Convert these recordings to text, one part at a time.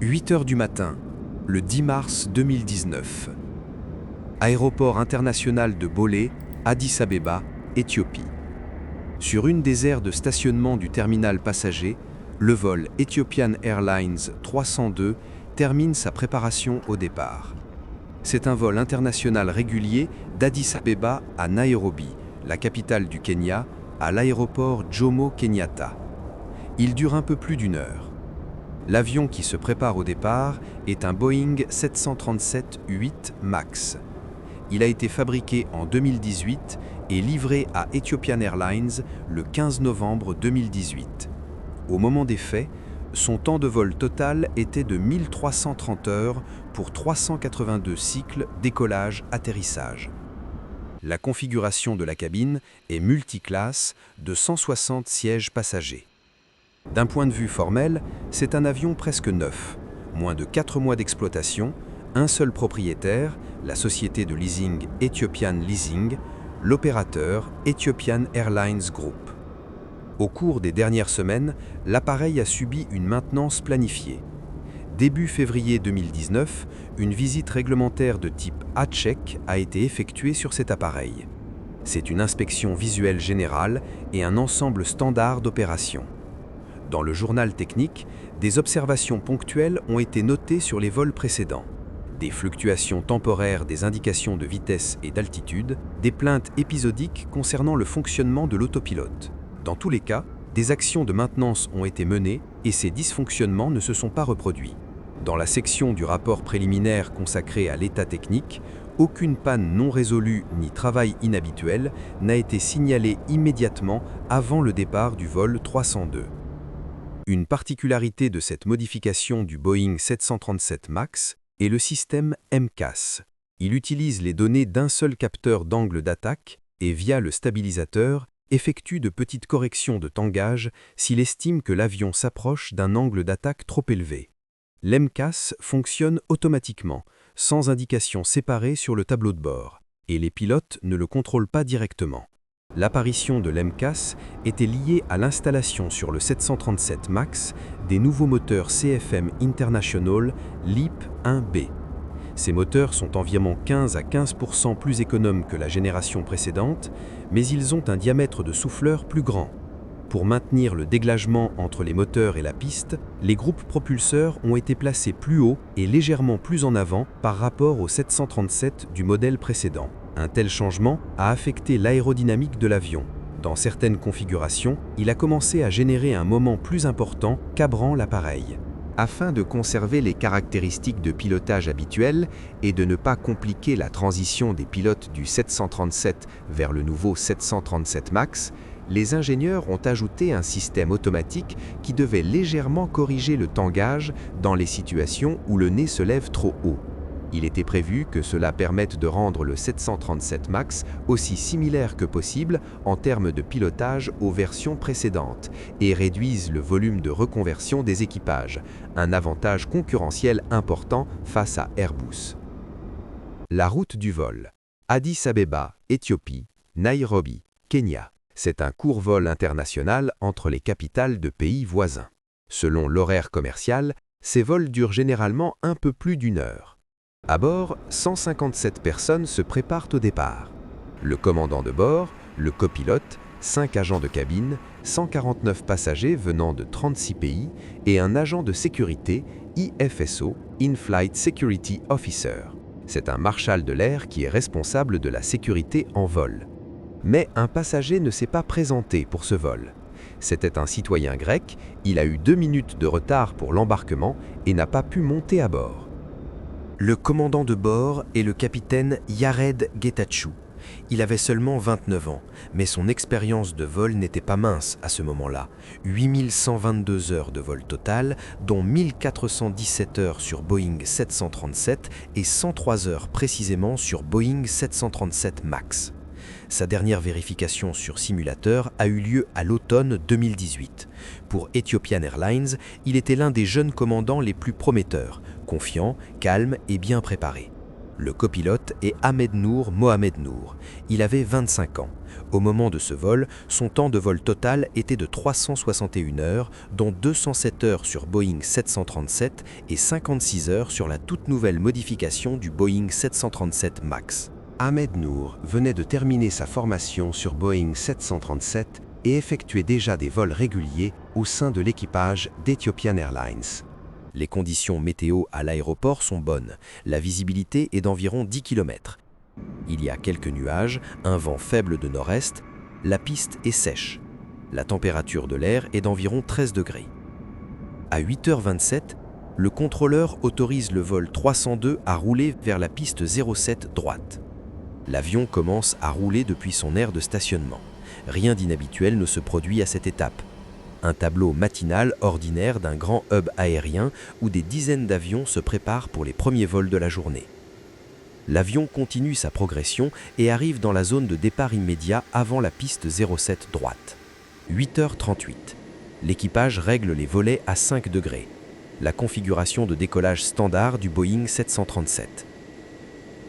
8 heures du matin, le 10 mars 2019. Aéroport international de Bolé, Addis Abeba, Éthiopie. Sur une des aires de stationnement du terminal passager, le vol Ethiopian Airlines 302 termine sa préparation au départ. C'est un vol international régulier d'Addis Abeba à Nairobi, la capitale du Kenya, à l'aéroport Jomo Kenyatta. Il dure un peu plus d'une heure. L'avion qui se prépare au départ est un Boeing 737-8 MAX. Il a été fabriqué en 2018 et livré à Ethiopian Airlines le 15 novembre 2018. Au moment des faits, son temps de vol total était de 1330 heures pour 382 cycles décollage-atterrissage. La configuration de la cabine est multiclasse de 160 sièges passagers. D'un point de vue formel, c'est un avion presque neuf, moins de 4 mois d'exploitation, un seul propriétaire, la société de leasing Ethiopian Leasing, l'opérateur Ethiopian Airlines Group. Au cours des dernières semaines, l'appareil a subi une maintenance planifiée. Début février 2019, une visite réglementaire de type A-check a été effectuée sur cet appareil. C'est une inspection visuelle générale et un ensemble standard d'opération. Dans le journal technique, des observations ponctuelles ont été notées sur les vols précédents. Des fluctuations temporaires des indications de vitesse et d'altitude, des plaintes épisodiques concernant le fonctionnement de l'autopilote. Dans tous les cas, des actions de maintenance ont été menées et ces dysfonctionnements ne se sont pas reproduits. Dans la section du rapport préliminaire consacré à l'état technique, aucune panne non résolue ni travail inhabituel n'a été signalé immédiatement avant le départ du vol 302. Une particularité de cette modification du Boeing 737 MAX est le système MCAS. Il utilise les données d'un seul capteur d'angle d'attaque et, via le stabilisateur, effectue de petites corrections de tangage s'il estime que l'avion s'approche d'un angle d'attaque trop élevé. L'MCAS fonctionne automatiquement, sans indication séparée sur le tableau de bord, et les pilotes ne le contrôlent pas directement. L'apparition de l'MCAS était liée à l'installation sur le 737 MAX des nouveaux moteurs CFM International LEAP 1B. Ces moteurs sont environ 15 à 15% plus économes que la génération précédente, mais ils ont un diamètre de souffleur plus grand. Pour maintenir le déglagement entre les moteurs et la piste, les groupes propulseurs ont été placés plus haut et légèrement plus en avant par rapport au 737 du modèle précédent. Un tel changement a affecté l'aérodynamique de l'avion. Dans certaines configurations, il a commencé à générer un moment plus important, cabrant l'appareil. Afin de conserver les caractéristiques de pilotage habituelles et de ne pas compliquer la transition des pilotes du 737 vers le nouveau 737 MAX, les ingénieurs ont ajouté un système automatique qui devait légèrement corriger le tangage dans les situations où le nez se lève trop haut. Il était prévu que cela permette de rendre le 737 MAX aussi similaire que possible en termes de pilotage aux versions précédentes et réduise le volume de reconversion des équipages, un avantage concurrentiel important face à Airbus. La route du vol. Addis Abeba, Éthiopie, Nairobi, Kenya. C'est un court vol international entre les capitales de pays voisins. Selon l'horaire commercial, ces vols durent généralement un peu plus d'une heure. À bord, 157 personnes se préparent au départ. Le commandant de bord, le copilote, 5 agents de cabine, 149 passagers venant de 36 pays et un agent de sécurité, IFSO, In-Flight Security Officer. C'est un marshal de l'air qui est responsable de la sécurité en vol. Mais un passager ne s'est pas présenté pour ce vol. C'était un citoyen grec, il a eu 2 minutes de retard pour l'embarquement et n'a pas pu monter à bord. Le commandant de bord est le capitaine Yared Getachew. Il avait seulement 29 ans, mais son expérience de vol n'était pas mince à ce moment-là. 8122 heures de vol total, dont 1417 heures sur Boeing 737 et 103 heures précisément sur Boeing 737 MAX. Sa dernière vérification sur simulateur a eu lieu à l'automne 2018. Pour Ethiopian Airlines, il était l'un des jeunes commandants les plus prometteurs, confiant, calme et bien préparé. Le copilote est Ahmed Nour Mohamed Nour. Il avait 25 ans. Au moment de ce vol, son temps de vol total était de 361 heures, dont 207 heures sur Boeing 737 et 56 heures sur la toute nouvelle modification du Boeing 737 MAX. Ahmed Nour venait de terminer sa formation sur Boeing 737 et effectuait déjà des vols réguliers au sein de l'équipage d'Ethiopian Airlines. Les conditions météo à l'aéroport sont bonnes. La visibilité est d'environ 10 km. Il y a quelques nuages, un vent faible de nord-est, la piste est sèche. La température de l'air est d'environ 13 degrés. À 8h27, le contrôleur autorise le vol 302 à rouler vers la piste 07 droite. L'avion commence à rouler depuis son aire de stationnement. Rien d'inhabituel ne se produit à cette étape. Un tableau matinal ordinaire d'un grand hub aérien où des dizaines d'avions se préparent pour les premiers vols de la journée. L'avion continue sa progression et arrive dans la zone de départ immédiat avant la piste 07 droite. 8h38. L'équipage règle les volets à 5 degrés. La configuration de décollage standard du Boeing 737.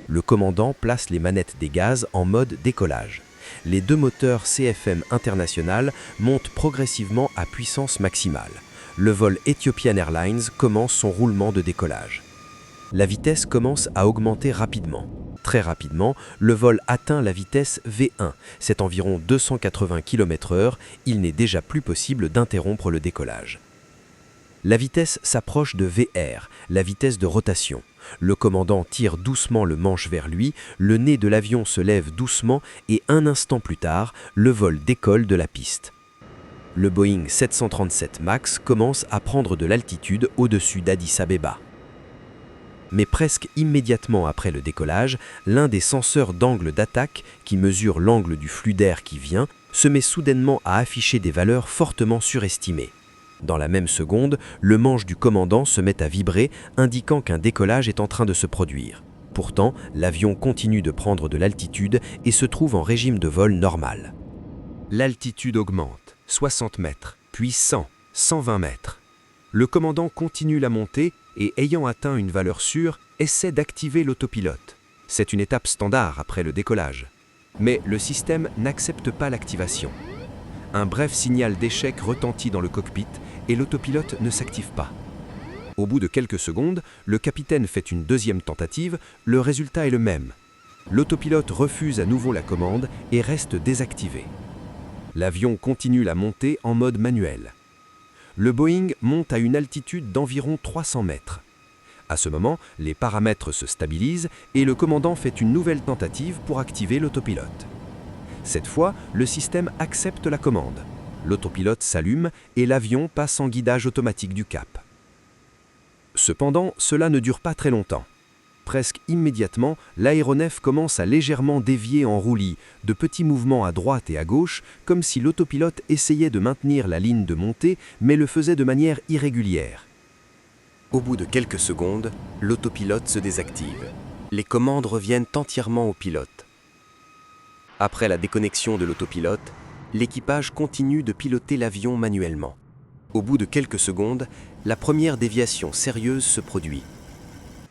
Le commandant place les manettes des gaz en mode décollage. Les deux moteurs CFM International montent progressivement à puissance maximale. Le vol Ethiopian Airlines commence son roulement de décollage. La vitesse commence à augmenter rapidement. Très rapidement, le vol atteint la vitesse V1, c'est environ 280 km/h, il n'est déjà plus possible d'interrompre le décollage. La vitesse s'approche de VR, la vitesse de rotation. Le commandant tire doucement le manche vers lui, le nez de l'avion se lève doucement et un instant plus tard, le vol décolle de la piste. Le Boeing 737 MAX commence à prendre de l'altitude au-dessus d'Addis Abeba. Mais presque immédiatement après le décollage, l'un des senseurs d'angle d'attaque, qui mesure l'angle du flux d'air qui vient, se met soudainement à afficher des valeurs fortement surestimées. Dans la même seconde, le manche du commandant se met à vibrer, indiquant qu'un décollage est en train de se produire. Pourtant, l'avion continue de prendre de l'altitude et se trouve en régime de vol normal. L'altitude augmente, 60 mètres, puis 100, 120 mètres. Le commandant continue la montée et, ayant atteint une valeur sûre, essaie d'activer l'autopilote. C'est une étape standard après le décollage. Mais le système n'accepte pas l'activation. Un bref signal d'échec retentit dans le cockpit et l'autopilote ne s'active pas. Au bout de quelques secondes, le capitaine fait une deuxième tentative, le résultat est le même. L'autopilote refuse à nouveau la commande et reste désactivé. L'avion continue la montée en mode manuel. Le Boeing monte à une altitude d'environ 300 mètres. À ce moment, les paramètres se stabilisent et le commandant fait une nouvelle tentative pour activer l'autopilote. Cette fois, le système accepte la commande. L'autopilote s'allume et l'avion passe en guidage automatique du cap. Cependant, cela ne dure pas très longtemps. Presque immédiatement, l'aéronef commence à légèrement dévier en roulis, de petits mouvements à droite et à gauche, comme si l'autopilote essayait de maintenir la ligne de montée, mais le faisait de manière irrégulière. Au bout de quelques secondes, l'autopilote se désactive. Les commandes reviennent entièrement au pilote. Après la déconnexion de l'autopilote, l'équipage continue de piloter l'avion manuellement. Au bout de quelques secondes, la première déviation sérieuse se produit.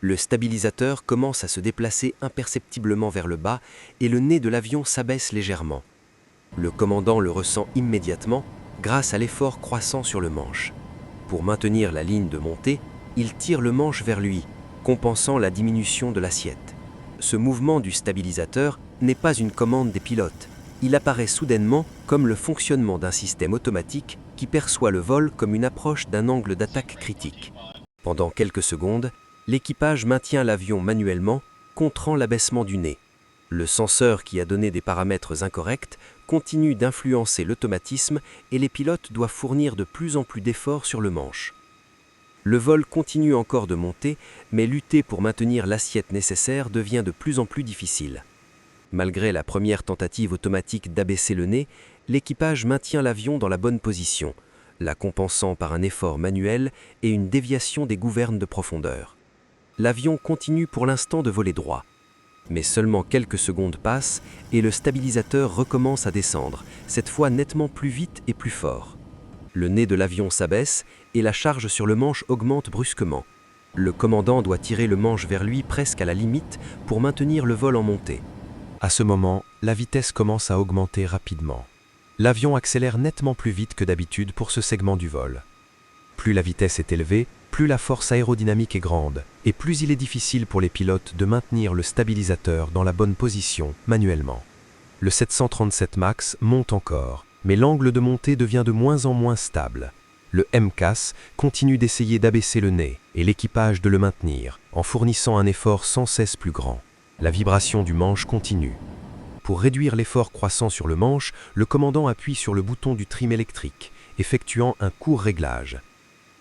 Le stabilisateur commence à se déplacer imperceptiblement vers le bas et le nez de l'avion s'abaisse légèrement. Le commandant le ressent immédiatement grâce à l'effort croissant sur le manche. Pour maintenir la ligne de montée, il tire le manche vers lui, compensant la diminution de l'assiette. Ce mouvement du stabilisateur n'est pas une commande des pilotes. Il apparaît soudainement comme le fonctionnement d'un système automatique qui perçoit le vol comme une approche d'un angle d'attaque critique. Pendant quelques secondes, l'équipage maintient l'avion manuellement, contrant l'abaissement du nez. Le senseur qui a donné des paramètres incorrects continue d'influencer l'automatisme et les pilotes doivent fournir de plus en plus d'efforts sur le manche. Le vol continue encore de monter, mais lutter pour maintenir l'assiette nécessaire devient de plus en plus difficile. Malgré la première tentative automatique d'abaisser le nez, l'équipage maintient l'avion dans la bonne position, la compensant par un effort manuel et une déviation des gouvernes de profondeur. L'avion continue pour l'instant de voler droit. Mais seulement quelques secondes passent et le stabilisateur recommence à descendre, cette fois nettement plus vite et plus fort. Le nez de l'avion s'abaisse et la charge sur le manche augmente brusquement. Le commandant doit tirer le manche vers lui presque à la limite pour maintenir le vol en montée. À ce moment, la vitesse commence à augmenter rapidement. L'avion accélère nettement plus vite que d'habitude pour ce segment du vol. Plus la vitesse est élevée, plus la force aérodynamique est grande, et plus il est difficile pour les pilotes de maintenir le stabilisateur dans la bonne position manuellement. Le 737 MAX monte encore, mais l'angle de montée devient de moins en moins stable. Le MCAS continue d'essayer d'abaisser le nez et l'équipage de le maintenir, en fournissant un effort sans cesse plus grand. La vibration du manche continue. Pour réduire l'effort croissant sur le manche, le commandant appuie sur le bouton du trim électrique, effectuant un court réglage.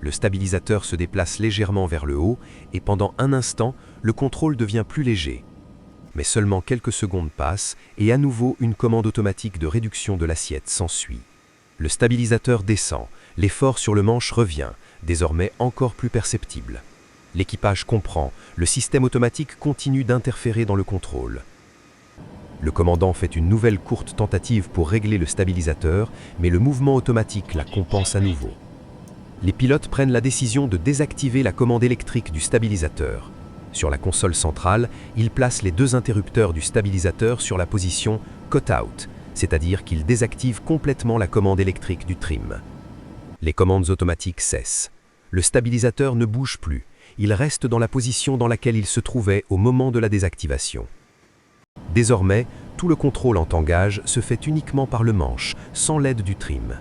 Le stabilisateur se déplace légèrement vers le haut et pendant un instant, le contrôle devient plus léger. Mais seulement quelques secondes passent et à nouveau une commande automatique de réduction de l'assiette s'ensuit. Le stabilisateur descend, l'effort sur le manche revient, désormais encore plus perceptible. L'équipage comprend, le système automatique continue d'interférer dans le contrôle. Le commandant fait une nouvelle courte tentative pour régler le stabilisateur, mais le mouvement automatique la compense à nouveau. Les pilotes prennent la décision de désactiver la commande électrique du stabilisateur. Sur la console centrale, ils placent les deux interrupteurs du stabilisateur sur la position « cut-out », c'est-à-dire qu'ils désactivent complètement la commande électrique du trim. Les commandes automatiques cessent. Le stabilisateur ne bouge plus. Il reste dans la position dans laquelle il se trouvait au moment de la désactivation. Désormais, tout le contrôle en tangage se fait uniquement par le manche, sans l'aide du trim.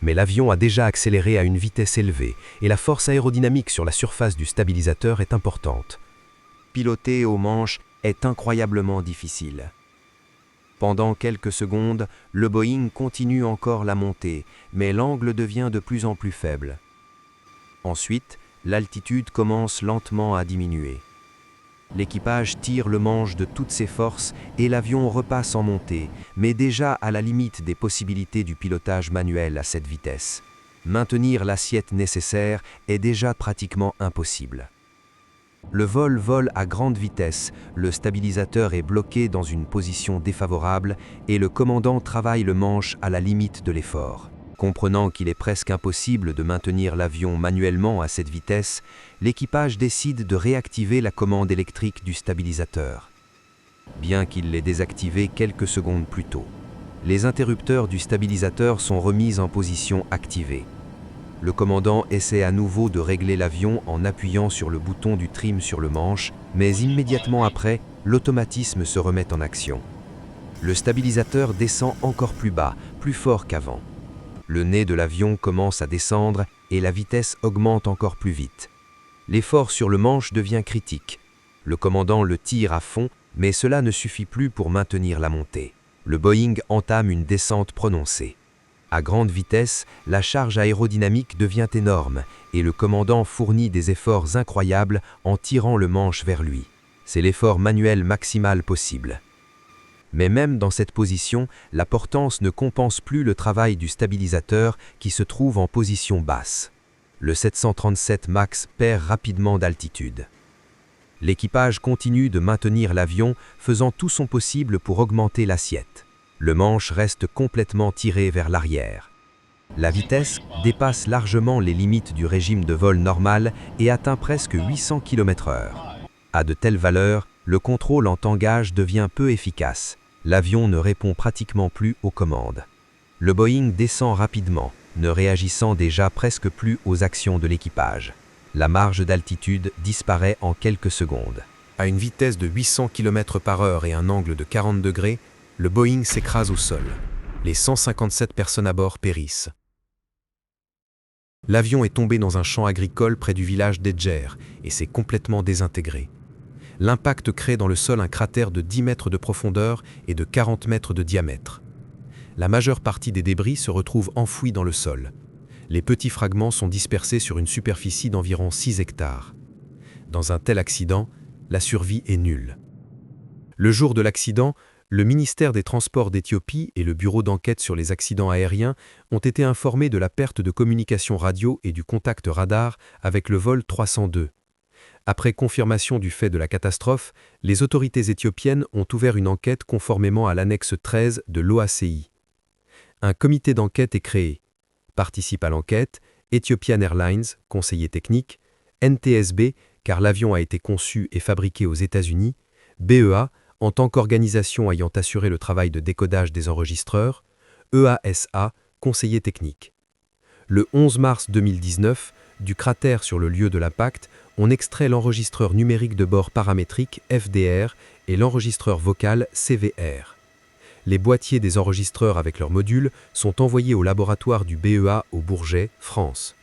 Mais l'avion a déjà accéléré à une vitesse élevée et la force aérodynamique sur la surface du stabilisateur est importante. Piloter au manche est incroyablement difficile. Pendant quelques secondes, le Boeing continue encore la montée, mais l'angle devient de plus en plus faible. Ensuite, l'altitude commence lentement à diminuer. L'équipage tire le manche de toutes ses forces et l'avion repasse en montée, mais déjà à la limite des possibilités du pilotage manuel à cette vitesse. Maintenir l'assiette nécessaire est déjà pratiquement impossible. Le vol vole à grande vitesse, le stabilisateur est bloqué dans une position défavorable et le commandant travaille le manche à la limite de l'effort. Comprenant qu'il est presque impossible de maintenir l'avion manuellement à cette vitesse, l'équipage décide de réactiver la commande électrique du stabilisateur. Bien qu'il l'ait désactivée quelques secondes plus tôt, les interrupteurs du stabilisateur sont remis en position activée. Le commandant essaie à nouveau de régler l'avion en appuyant sur le bouton du trim sur le manche, mais immédiatement après, l'automatisme se remet en action. Le stabilisateur descend encore plus bas, plus fort qu'avant. Le nez de l'avion commence à descendre et la vitesse augmente encore plus vite. L'effort sur le manche devient critique. Le commandant le tire à fond, mais cela ne suffit plus pour maintenir la montée. Le Boeing entame une descente prononcée. À grande vitesse, la charge aérodynamique devient énorme et le commandant fournit des efforts incroyables en tirant le manche vers lui. C'est l'effort manuel maximal possible. Mais même dans cette position, la portance ne compense plus le travail du stabilisateur qui se trouve en position basse. Le 737 MAX perd rapidement d'altitude. L'équipage continue de maintenir l'avion, faisant tout son possible pour augmenter l'assiette. Le manche reste complètement tiré vers l'arrière. La vitesse dépasse largement les limites du régime de vol normal et atteint presque 800 km/h. À de telles valeurs, le contrôle en tangage devient peu efficace. L'avion ne répond pratiquement plus aux commandes. Le Boeing descend rapidement, ne réagissant déjà presque plus aux actions de l'équipage. La marge d'altitude disparaît en quelques secondes. À une vitesse de 800 km/h et un angle de 40 degrés, le Boeing s'écrase au sol. Les 157 personnes à bord périssent. L'avion est tombé dans un champ agricole près du village d'Edger et s'est complètement désintégré. L'impact crée dans le sol un cratère de 10 mètres de profondeur et de 40 mètres de diamètre. La majeure partie des débris se retrouve enfouis dans le sol. Les petits fragments sont dispersés sur une superficie d'environ 6 hectares. Dans un tel accident, la survie est nulle. Le jour de l'accident, le ministère des Transports d'Éthiopie et le Bureau d'enquête sur les accidents aériens ont été informés de la perte de communication radio et du contact radar avec le vol 302. Après confirmation du fait de la catastrophe, les autorités éthiopiennes ont ouvert une enquête conformément à l'annexe 13 de l'OACI. Un comité d'enquête est créé. Participent à l'enquête Ethiopian Airlines, conseiller technique, NTSB, car l'avion a été conçu et fabriqué aux États-Unis, BEA, en tant qu'organisation ayant assuré le travail de décodage des enregistreurs, EASA, conseiller technique. Le 11 mars 2019, du cratère sur le lieu de l'impact, on extrait l'enregistreur numérique de bord paramétrique FDR et l'enregistreur vocal CVR. Les boîtiers des enregistreurs avec leurs modules sont envoyés au laboratoire du BEA au Bourget, France.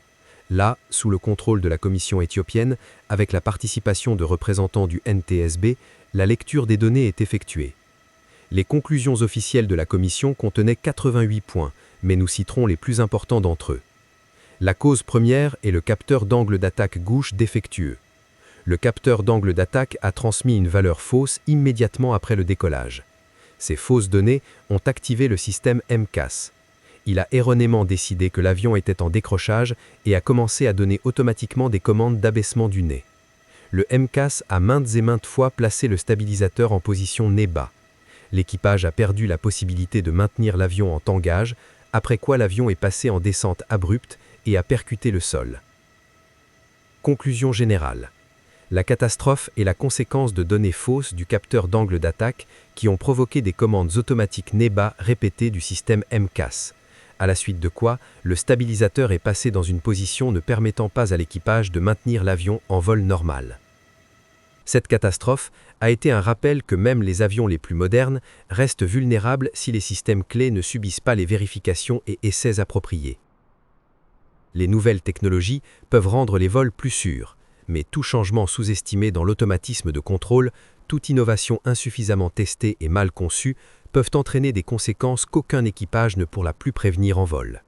Là, sous le contrôle de la commission éthiopienne, avec la participation de représentants du NTSB, la lecture des données est effectuée. Les conclusions officielles de la commission contenaient 88 points, mais nous citerons les plus importants d'entre eux. La cause première est le capteur d'angle d'attaque gauche défectueux. Le capteur d'angle d'attaque a transmis une valeur fausse immédiatement après le décollage. Ces fausses données ont activé le système MCAS. Il a erronément décidé que l'avion était en décrochage et a commencé à donner automatiquement des commandes d'abaissement du nez. Le MCAS a maintes et maintes fois placé le stabilisateur en position nez bas. L'équipage a perdu la possibilité de maintenir l'avion en tangage, après quoi l'avion est passé en descente abrupte et a percuté le sol. Conclusion générale. La catastrophe est la conséquence de données fausses du capteur d'angle d'attaque qui ont provoqué des commandes automatiques nez bas répétées du système MCAS, à la suite de quoi le stabilisateur est passé dans une position ne permettant pas à l'équipage de maintenir l'avion en vol normal. Cette catastrophe a été un rappel que même les avions les plus modernes restent vulnérables si les systèmes clés ne subissent pas les vérifications et essais appropriés. Les nouvelles technologies peuvent rendre les vols plus sûrs, mais tout changement sous-estimé dans l'automatisme de contrôle, toute innovation insuffisamment testée et mal conçue peuvent entraîner des conséquences qu'aucun équipage ne pourra plus prévenir en vol.